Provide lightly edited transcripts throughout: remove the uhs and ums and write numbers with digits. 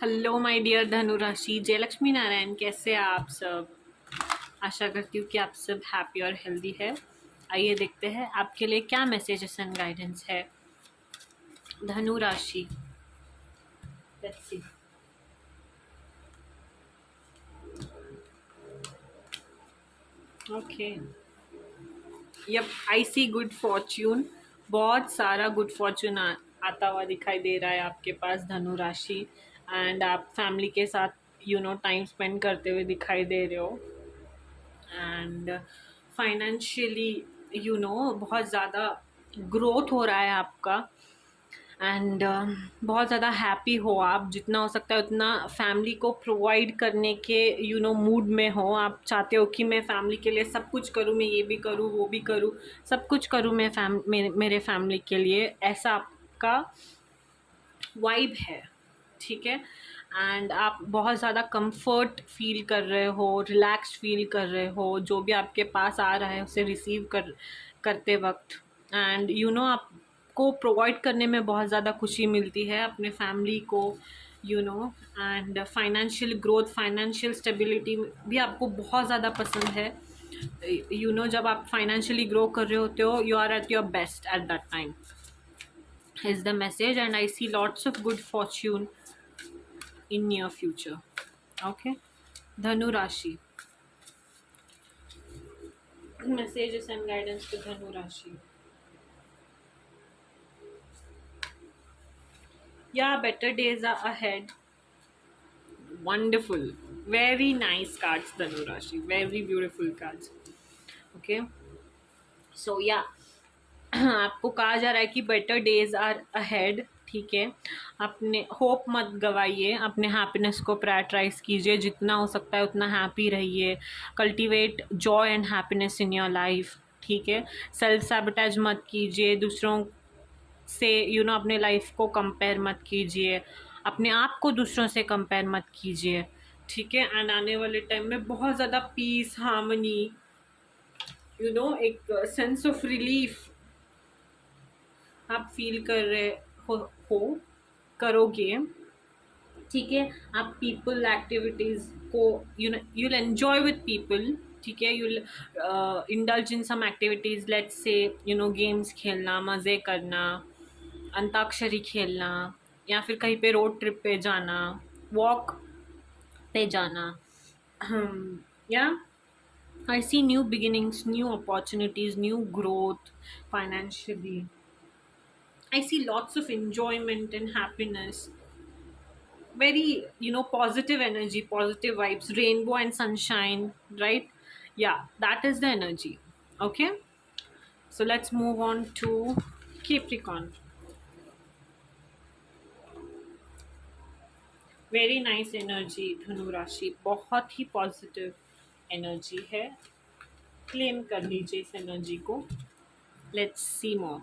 Hello my dear धनु राशि, जय लक्ष्मी नारायण। कैसे हैं आप सब? आशा करती हूँ कि आप सब हैप्पी और हेल्दी है। आइए देखते हैं आपके लिए क्या मैसेजेस एंड गाइडेंस है धनु राशि। Let's see. Okay, yup, I see good fortune. बहुत सारा गुड फॉर्च्यून आता हुआ दिखाई दे रहा है आपके पास धनु राशि। एंड आप फैमिली के साथ टाइम स्पेंड करते हुए दिखाई दे रहे हो। एंड फाइनेंशियली बहुत ज़्यादा ग्रोथ हो रहा है आपका। एंड बहुत ज़्यादा हैप्पी हो आप, जितना हो सकता है उतना फैमिली को प्रोवाइड करने के मूड में हो। आप चाहते हो कि मैं फैमिली के लिए सब कुछ करूँ, मैं ये भी करूँ वो भी करूँ, सब कुछ करूँ मैं मेरे फैमिली के लिए, ऐसा आपका वाइब है। ठीक है। एंड आप बहुत ज़्यादा कंफर्ट फील कर रहे हो, रिलैक्स फील कर रहे हो, जो भी आपके पास आ रहा है उसे रिसीव करते वक्त। एंड आपको प्रोवाइड करने में बहुत ज़्यादा खुशी मिलती है अपने फैमिली को। And financial growth, financial stability भी आपको बहुत ज़्यादा पसंद है। जब आप फाइनेंशियली ग्रो कर रहे होते हो, you are at your best at that time is the message, and I see lots of good fortune in near future. Okay, Dhanu Rashi. Messages and guidance to Dhanu Rashi. Yeah, better days are ahead. Wonderful. Very nice cards, Dhanu Rashi. Very beautiful cards. Okay. So yeah, आपको कहा जा रहा है कि better days are ahead. ठीक है। अपने hope मत गवाइए, अपने हैप्पीनेस को प्रायोरिटाइज कीजिए, जितना हो सकता है उतना हैप्पी रहिए। Cultivate Joy and happiness in your life. ठीक है। सेल्फ सैबोटेज मत कीजिए, दूसरों से अपने लाइफ को कंपेयर मत कीजिए, अपने आप को दूसरों से कंपेयर मत कीजिए। ठीक है। एंड आने वाले टाइम में बहुत ज़्यादा पीस, हार्मनी, एक सेंस ऑफ रिलीफ आप फील कर रहे हो करोगे। ठीक है। आप पीपल एक्टिविटीज़ को यूल एन्जॉय विद पीपल। ठीक है। You'll indulge in some activities, let's say games खेलना, मज़े करना, अंताक्षरी खेलना, या फिर कहीं पे रोड ट्रिप पे जाना, वॉक पे जाना। या I see new beginnings, new opportunities, new growth financially. I see lots of enjoyment and happiness. Very, positive energy, positive vibes, rainbow and sunshine, right? Yeah, that is the energy. Okay. So let's move on to Capricorn. Very nice energy, धनु राशि। बहुत ही positive energy है। Claim कर लीजिए इस energy को। Let's see more.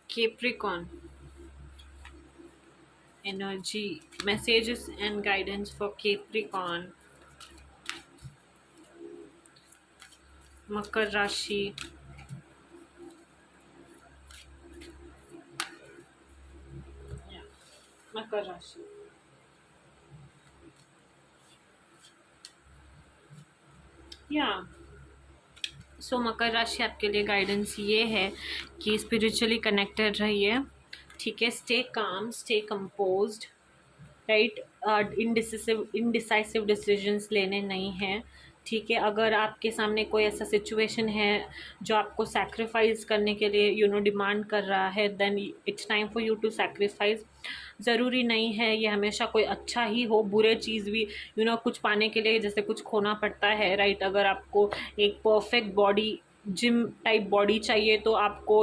Capricorn energy, messages and guidance for Capricorn. मकर राशि, मकर राशि। या सो मकर राशि आपके लिए गाइडेंस ये है कि स्पिरिचुअली कनेक्टेड रहिए। ठीक है। Stay calm, stay composed, right. Indecisive decisions लेने नहीं हैं। ठीक है। अगर आपके सामने कोई ऐसा सिचुएशन है जो आपको सैक्रिफाइस करने के लिए डिमांड कर रहा है, then it's time for you to sacrifice. ज़रूरी नहीं है ये हमेशा कोई अच्छा ही हो, बुरे चीज़ भी कुछ पाने के लिए जैसे कुछ खोना पड़ता है, राइट। अगर आपको एक perfect body, gym type body चाहिए, तो आपको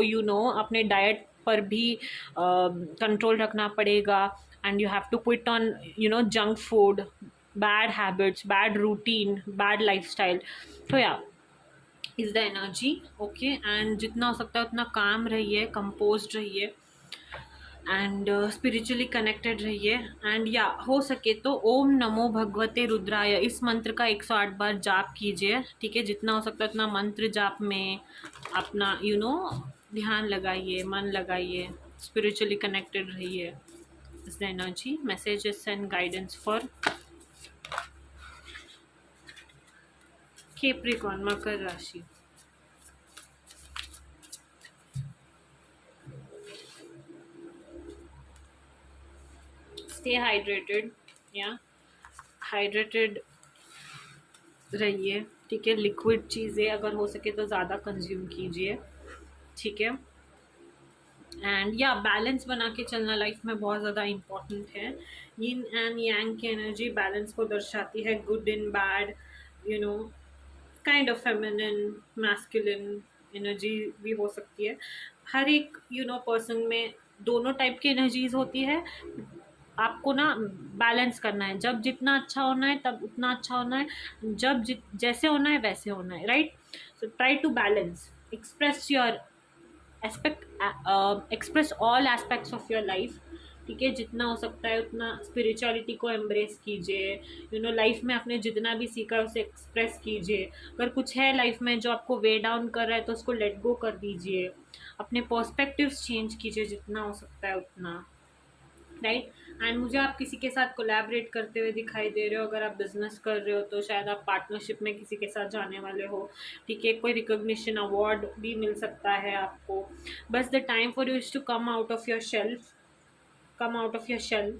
अपने डाइट पर भी कंट्रोल रखना पड़ेगा। And you have to put on junk food, bad habits, bad routine, bad lifestyle. तो या is the energy. Okay. And जितना हो सकता है उतना काम रहिए, कंपोज्ड रहिए। एंड स्पिरिचुअली कनेक्टेड रहिए। एंड या हो सके तो ओम नमो भगवते रुद्राय इस मंत्र का 108 बार जाप कीजिए, ठीक है। जितना हो सकता है उतना मंत्र जाप में अपना ध्यान लगाइए, मन लगाइए, स्पिरिचुअली कनेक्टेड रहिए। Is the energy messages and guidance for Capricorn, मकर राशि। स्टे हाइड्रेटेड, या हाइड्रेटेड रहिए, ठीक है। लिक्विड चीज़ें अगर हो सके तो ज़्यादा कंज्यूम कीजिए, ठीक है। एंड या बैलेंस बना के चलना लाइफ में बहुत ज़्यादा इम्पॉर्टेंट है। यिन एंड यांग की एनर्जी बैलेंस को दर्शाती है, good and bad, you know kind of feminine masculine energy भी हो सकती है। हर एक पर्सन में दोनों टाइप की एनर्जीज होती है। आपको ना बैलेंस करना है, जब जितना अच्छा होना है तब उतना अच्छा होना है, जब जैसे होना है वैसे होना है, right. So try to balance, express your express all aspects of your life, ठीक है। जितना हो सकता है उतना स्पिरिचुअलिटी को एम्ब्रेस कीजिए, लाइफ में आपने जितना भी सीखा है उसे एक्सप्रेस कीजिए। अगर कुछ है लाइफ में जो आपको वे डाउन कर रहा है तो उसको लेट गो कर दीजिए, अपने पर्सपेक्टिव्स चेंज कीजिए जितना हो सकता है उतना, राइट। एंड मुझे आप किसी के साथ कोलैबोरेट करते हुए दिखाई दे रहे हो। अगर आप बिजनेस कर रहे हो तो शायद आप पार्टनरशिप में किसी के साथ जाने वाले हो, ठीक है। कोई रिकॉग्निशन अवार्ड भी मिल सकता है आपको। बस the time for you is to come out of your shelf, come out of your shell,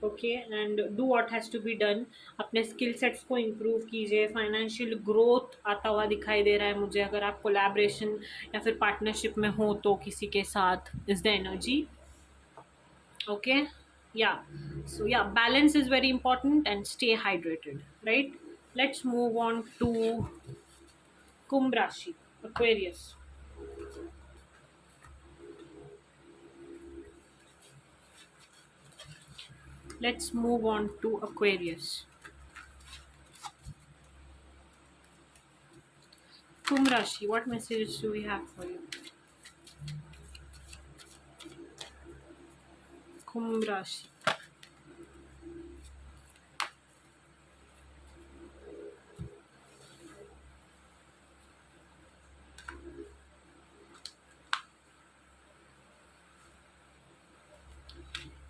okay, and do what has to be done. अपने स्किल सेट्स को इम्प्रूव कीजिए। फाइनेंशियल ग्रोथ आता हुआ दिखाई दे रहा है मुझे, अगर आप कोलैबोरेशन या फिर पार्टनरशिप में हो तो किसी के साथ, is the energy, okay. Yeah, so yeah, balance is very important and stay hydrated, right? Let's move on to Kumbh Rashi, Aquarius. Let's move on to Aquarius. Kumbh Rashi, what messages do we have for you? Kumbh Rashi.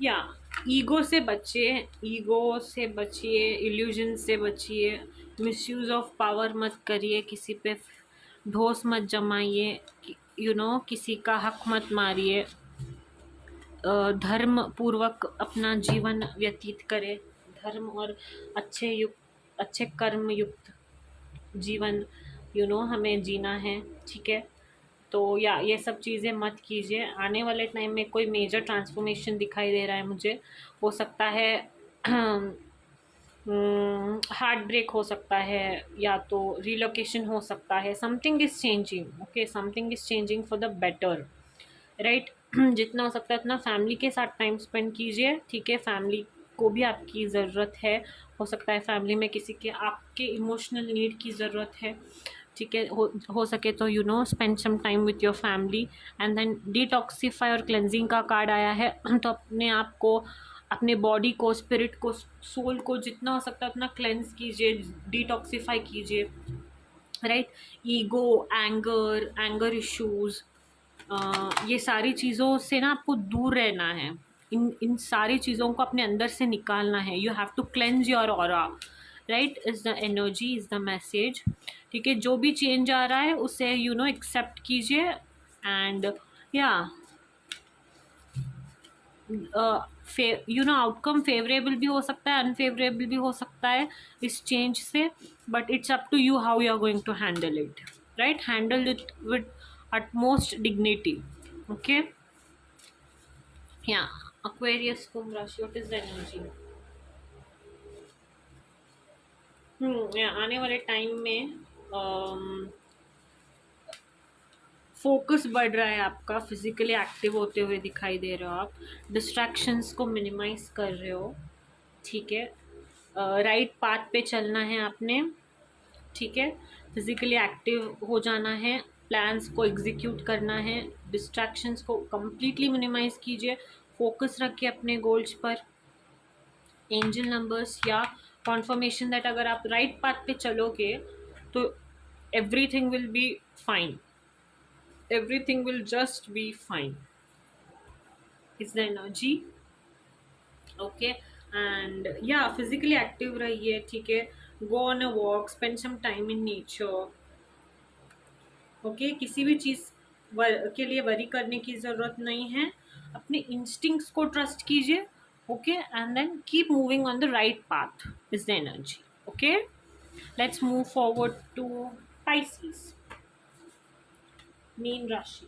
या ego से बचिए, ego से बचिए, illusion से बचिए, misuse of power मत करिए, किसी पे ढोस मत जमाइए, किसी का हक मत मारिए, धर्म पूर्वक अपना जीवन व्यतीत करें। धर्म और अच्छे कर्म युक्त जीवन हमें जीना है, ठीक है। तो या ये सब चीज़ें मत कीजिए। आने वाले टाइम में कोई मेजर ट्रांसफॉर्मेशन दिखाई दे रहा है मुझे, हो सकता है हार्ट ब्रेक हो सकता है, या तो रिलोकेशन हो सकता है। Something is changing, okay, something is changing for the better, right. जितना हो सकता है उतना फैमिली के साथ टाइम स्पेंड कीजिए, ठीक है। फैमिली को भी आपकी ज़रूरत है, हो सकता है फैमिली में किसी के आपके इमोशनल नीड की ज़रूरत है, ठीक है। हो सके तो spend some time with your family. And then detoxify और क्लेंजिंग का कार्ड आया है, तो अपने आप को, अपने बॉडी को, स्पिरिट को, सोल को जितना हो सकता है उतना क्लेंज कीजिए, डिटॉक्सीफाई कीजिए, राइट। ईगो, एंगर इश्यूज़, ये सारी चीज़ों से ना आपको दूर रहना है। इन सारी चीज़ों को अपने अंदर से निकालना है। You have to cleanse your aura, right, is the energy, is the message, ठीक है। जो भी चेंज आ रहा है उसे एक्सेप्ट कीजिए। एंड या आउटकम फेवरेबल भी हो सकता है, अनफेवरेबल भी हो सकता है इस चेंज से, but it's up to you how you are going to handle it, right. Handle it with utmost dignity, okay. Yeah, Aquarius, Kumbh Rashi, what is the energy? आने वाले टाइम में फोकस बढ़ रहा है आपका, फिजिकली एक्टिव होते हुए दिखाई दे रहे हो आप, डिस्ट्रैक्शंस को मिनिमाइज कर रहे हो, ठीक है। राइट पाथ पे चलना है आपने, ठीक है। फिजिकली एक्टिव हो जाना है, प्लान्स को एग्जीक्यूट करना है, डिस्ट्रैक्शंस को कम्प्लीटली मिनिमाइज कीजिए, फोकस रखिए अपने गोल्स पर, एंजल नंबर्स या कॉन्फर्मेशन दैट अगर आप राइट पाथ पे चलोगे तो everything will be fine, everything will just be fine, is the energy. Okay, and या फिजिकली एक्टिव रहिए, ठीक है, go on a walk, spend some time in nature. Okay, किसी भी चीज़ के लिए वरी करने की ज़रूरत नहीं है, अपने इंस्टिंक्ट्स को ट्रस्ट कीजिए। Okay, and then keep moving on the right path is the energy. Okay, let's move forward to Pisces, मीन राशि।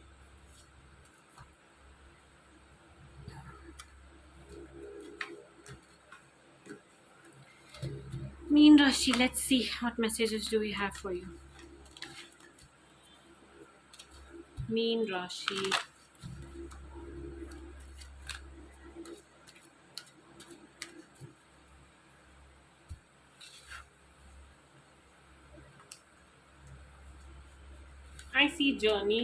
मीन राशि, let's see what messages do we have for you. Mean राशि, आई सी जर्नी,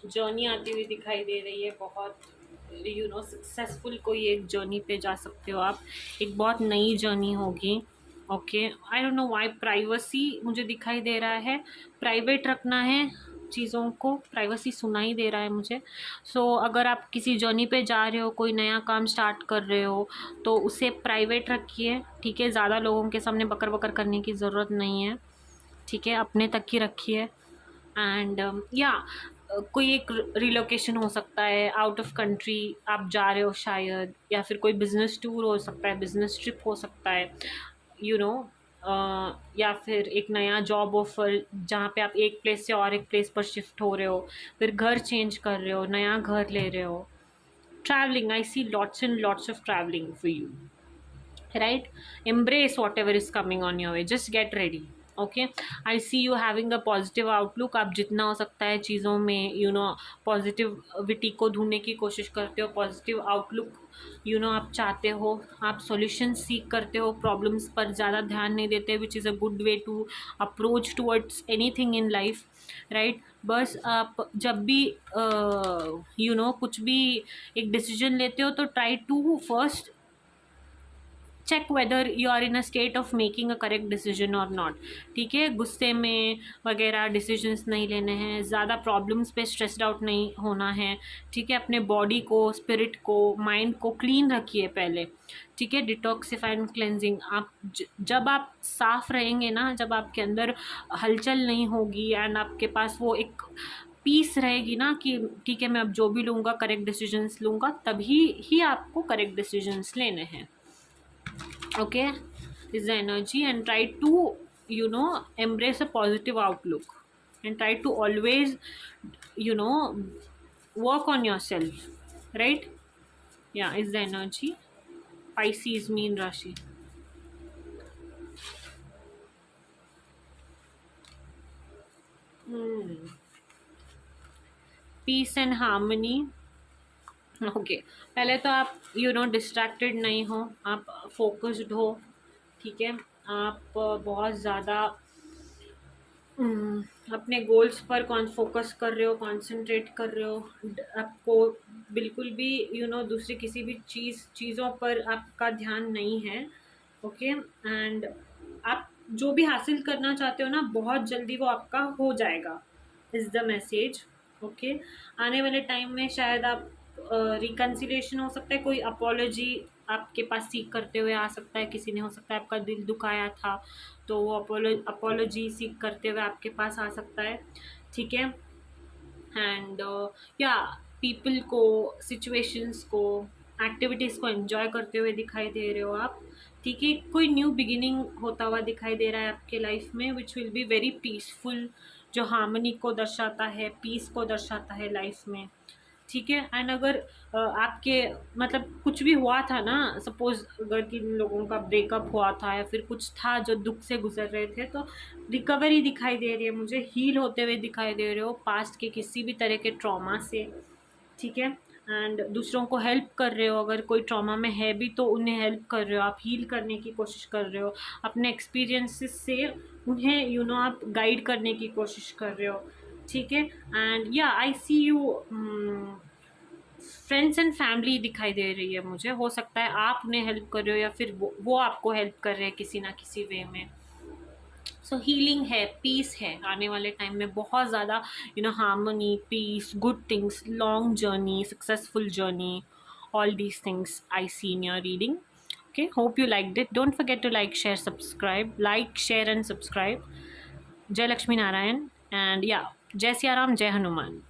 जर्नी आती हुई दिखाई दे रही है, बहुत सक्सेसफुल कोई एक जर्नी पे जा सकते हो आप, एक बहुत नई जर्नी होगी। Okay, I don't know why privacy मुझे दिखाई दे रहा है, प्राइवेट रखना है चीज़ों को, प्राइवेसी सुनाई दे रहा है मुझे। सो अगर आप किसी जर्नी पे जा रहे हो, कोई नया काम स्टार्ट कर रहे हो, तो उसे प्राइवेट रखिए, ठीक है, ज़्यादा लोगों के सामने बकर बकर करने की ज़रूरत नहीं है, ठीक है, अपने तक ही रखिए। एंड या कोई एक रिलोकेशन हो सकता है, आउट ऑफ कंट्री आप जा रहे हो शायद, या फिर कोई बिजनेस टूर हो सकता है, बिजनेस ट्रिप हो सकता है, यू नो या फिर एक नया जॉब ऑफर जहाँ पे आप एक प्लेस से और एक प्लेस पर शिफ्ट हो रहे हो, फिर घर चेंज कर रहे हो, नया घर ले रहे हो, travelling, I see lots and lots of travelling for you, right? Embrace whatever is coming on your way, just get ready. Okay, I see you having a positive outlook, आप जितना हो सकता है चीज़ों में पॉजिटिविटी को ढूंढने की कोशिश करते हो, पॉजिटिव आउटलुक आप चाहते हो, आप सॉल्यूशन सीख करते हो, प्रॉब्लम्स पर ज़्यादा ध्यान नहीं देते, which is a good way to approach towards anything in life, right? बस आप जब भी कुछ भी एक डिसीजन लेते हो तो try to first check whether you are in a state of making a correct decision और नॉट, ठीक है, गुस्से में वगैरह डिसीजंस नहीं लेने हैं, ज़्यादा प्रॉब्लम्स पे स्ट्रेस्ड आउट नहीं होना है, ठीक है, अपने बॉडी को, स्पिरिट को, माइंड को क्लीन रखिए पहले, ठीक है, डिटॉक्सिफाई एंड क्लेंजिंग। आप जब आप साफ रहेंगे ना, जब आपके अंदर हलचल नहीं होगी एंड आपके पास वो एक पीस रहेगी ना कि ठीक है मैं अब जो भी लूँगा करेक्ट डिसीजंस लूँगा, तभी ही आपको करेक्ट डिसीजंस लेने हैं। Okay, is the energy, and try to embrace a positive outlook, and try to always you know work on yourself, right? Yeah, is the energy. Pisces, mean rashi. Peace and harmony. Okay, पहले तो आप distracted नहीं हो, आप focused हो, ठीक है, आप बहुत ज़्यादा अपने गोल्स पर फोकस कर रहे हो, कंसंट्रेट कर रहे हो, आपको बिल्कुल भी दूसरी किसी भी चीज़ों पर आपका ध्यान नहीं है। ओके, एंड आप जो भी हासिल करना चाहते हो ना, बहुत जल्दी वो आपका हो जाएगा, इज़ द मैसेज। ओके, आने वाले टाइम में शायद आप रिकन्सिलेशन हो सकता है, कोई अपॉलोजी आपके पास सीख करते हुए आ सकता है, किसी ने हो सकता है आपका दिल दुखाया था तो वो अपॉलोजी सीख करते हुए आपके पास आ सकता है, ठीक है, एंड या पीपल को, सिचुएशंस को, एक्टिविटीज़ को एंजॉय करते हुए दिखाई दे रहे हो आप, ठीक है, कोई न्यू बिगिनिंग होता हुआ दिखाई दे रहा है आपके लाइफ में, which will be very peaceful, जो हार्मनी को दर्शाता है, पीस को दर्शाता है लाइफ में, ठीक है। एंड अगर आपके मतलब कुछ भी हुआ था ना, सपोज अगर किन लोगों का ब्रेकअप हुआ था या फिर कुछ था जो दुख से गुजर रहे थे, तो रिकवरी दिखाई दे रही है मुझे, हील होते हुए दिखाई दे रहे हो पास्ट के किसी भी तरह के ट्रॉमा से, ठीक है, एंड दूसरों को हेल्प कर रहे हो, अगर कोई ट्रॉमा में है भी तो उन्हें हेल्प कर रहे हो, आप हील करने की कोशिश कर रहे हो, अपने एक्सपीरियंसेस से उन्हें आप गाइड करने की कोशिश कर रहे हो, ठीक है, एंड या आई see you friends and family दिखाई दे रही है मुझे। हो सकता है आप उन्हें हेल्प कर रहे हो या फिर वो आपको हेल्प कर रहे हैं किसी ना किसी वे में। सो हीलिंग है, पीस है आने वाले टाइम में, बहुत ज़्यादा harmony, peace, good things, long journey, successful journey, all these things I see in your reading. Okay, hope you liked it. Don't forget to like, share, subscribe. Like, share and subscribe. Jai Lakshmi Narayan, and yeah, Jai Siya Ram, Jai Hanuman.